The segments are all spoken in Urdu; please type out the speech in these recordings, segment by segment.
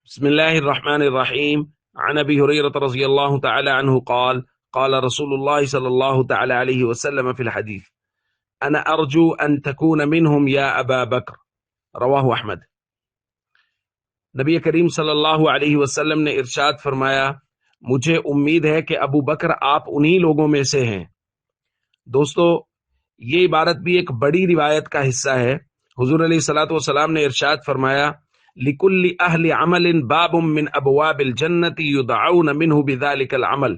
بسم الله الرحمن الرحيم. عن أبي هريرة رضي الله تعالى عنه قال قال رسول الله صلى الله تعالى عليه وسلم في الحديث: أنا أرجو أن تكون منهم يا أبا بكر. رواہ احمد۔ نبی کریم صلی اللہ علیہ وسلم نے ارشاد فرمایا، مجھے امید ہے کہ ابو بکر آپ انہی لوگوں میں سے ہیں۔ دوستو، یہ عبارت بھی ایک بڑی روایت کا حصہ ہے۔ حضور علیہ الصلوۃ والسلام نے ارشاد فرمایا، لِكُلِّ أَهْلِ عَمَلٍ بَابٌ مِّنْ أَبْوَابِ الْجَنَّةِ يُدْعَوْنَ مِنْهُ بِذَلِكَ الْعَمَلِ۔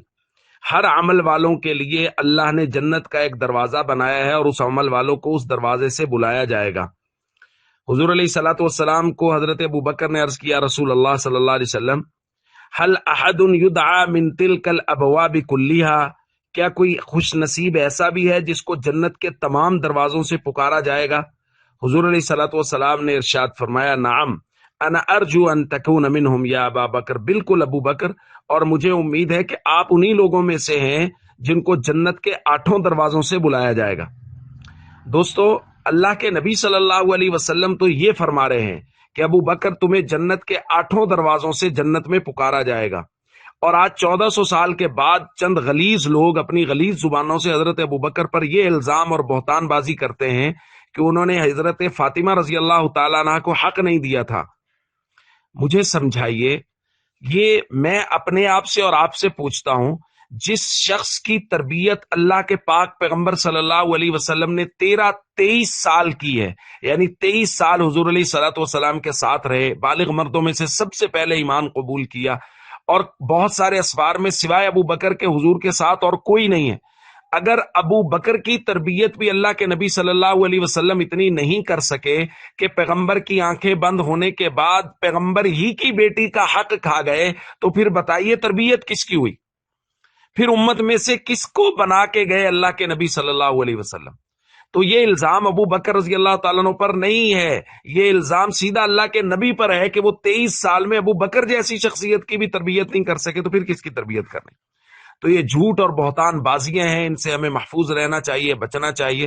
ہر عمل والوں کے لیے اللہ نے جنت کا ایک دروازہ بنایا ہے اور اس عمل والوں کو اس دروازے سے بلایا جائے گا۔ حضور علیہ الصلوۃ والسلام کو حضرت ابو بکر نے عرض کیا، رسول اللہ صلی اللہ علیہ وسلم، هل احد يدعى من تلك الابواب كلها، کیا کوئی خوش نصیب ایسا بھی ہے جس کو جنت کے تمام دروازوں سے پکارا جائے گا؟ حضور علیہ الصلوۃ والسلام نے ارشاد فرمایا، نعم انا ارجو ان تکون منہم یا ابا بکر، بالکل ابو بکر، اور مجھے امید ہے کہ آپ انہی لوگوں میں سے ہیں جن کو جنت کے 8 دروازوں سے بلایا جائے گا۔ دوستو، اللہ کے نبی صلی اللہ علیہ وسلم تو یہ فرما رہے ہیں کہ ابو بکر تمہیں جنت کے 8 دروازوں سے جنت میں پکارا جائے گا، اور آج 1400 سال کے بعد چند غلیظ لوگ اپنی غلیظ زبانوں سے حضرت ابو بکر پر یہ الزام اور بہتان بازی کرتے ہیں کہ انہوں نے حضرت فاطمہ رضی اللہ تعالیٰ عنہ کو حق نہیں دیا تھا۔ مجھے سمجھائیے، یہ میں اپنے آپ سے اور آپ سے پوچھتا ہوں، جس شخص کی تربیت اللہ کے پاک پیغمبر صلی اللہ علیہ وسلم نے 23 سال کی ہے، یعنی 23 سال حضور علیہ الصلوۃ والسلام کے ساتھ رہے، بالغ مردوں میں سے سب سے پہلے ایمان قبول کیا، اور بہت سارے اسفار میں سوائے ابو بکر کے حضور کے ساتھ اور کوئی نہیں ہے۔ اگر ابو بکر کی تربیت بھی اللہ کے نبی صلی اللہ علیہ وسلم اتنی نہیں کر سکے کہ پیغمبر کی آنکھیں بند ہونے کے بعد پیغمبر ہی کی بیٹی کا حق کھا گئے، تو پھر بتائیے تربیت کس کی ہوئی؟ پھر امت میں سے کس کو بنا کے گئے اللہ کے نبی صلی اللہ علیہ وسلم؟ تو یہ الزام ابو بکر رضی اللہ تعالیٰ عنہ پر نہیں ہے، یہ الزام سیدھا اللہ کے نبی پر ہے کہ وہ 23 سال میں ابو بکر جیسی شخصیت کی بھی تربیت نہیں کر سکے، تو پھر کس کی تربیت کرنی؟ تو یہ جھوٹ اور بہتان بازیاں ہیں، ان سے ہمیں محفوظ رہنا چاہیے، بچنا چاہیے،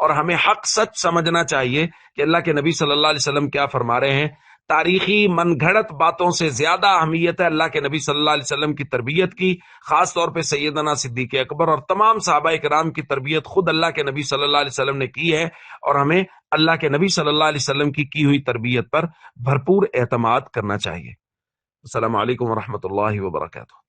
اور ہمیں حق سچ سمجھنا چاہیے کہ اللہ کے نبی صلی اللہ علیہ وسلم کیا فرما رہے ہیں۔ تاریخی من گھڑت باتوں سے زیادہ اہمیت ہے اللہ کے نبی صلی اللہ علیہ وسلم کی تربیت کی، خاص طور پہ سیدنا صدیق اکبر اور تمام صحابہ کرام کی تربیت خود اللہ کے نبی صلی اللہ علیہ وسلم نے کی ہے، اور ہمیں اللہ کے نبی صلی اللہ علیہ وسلم کی ہوئی تربیت پر بھرپور اعتماد کرنا چاہیے۔ السلام علیکم ورحمۃ اللہ وبرکاتہ۔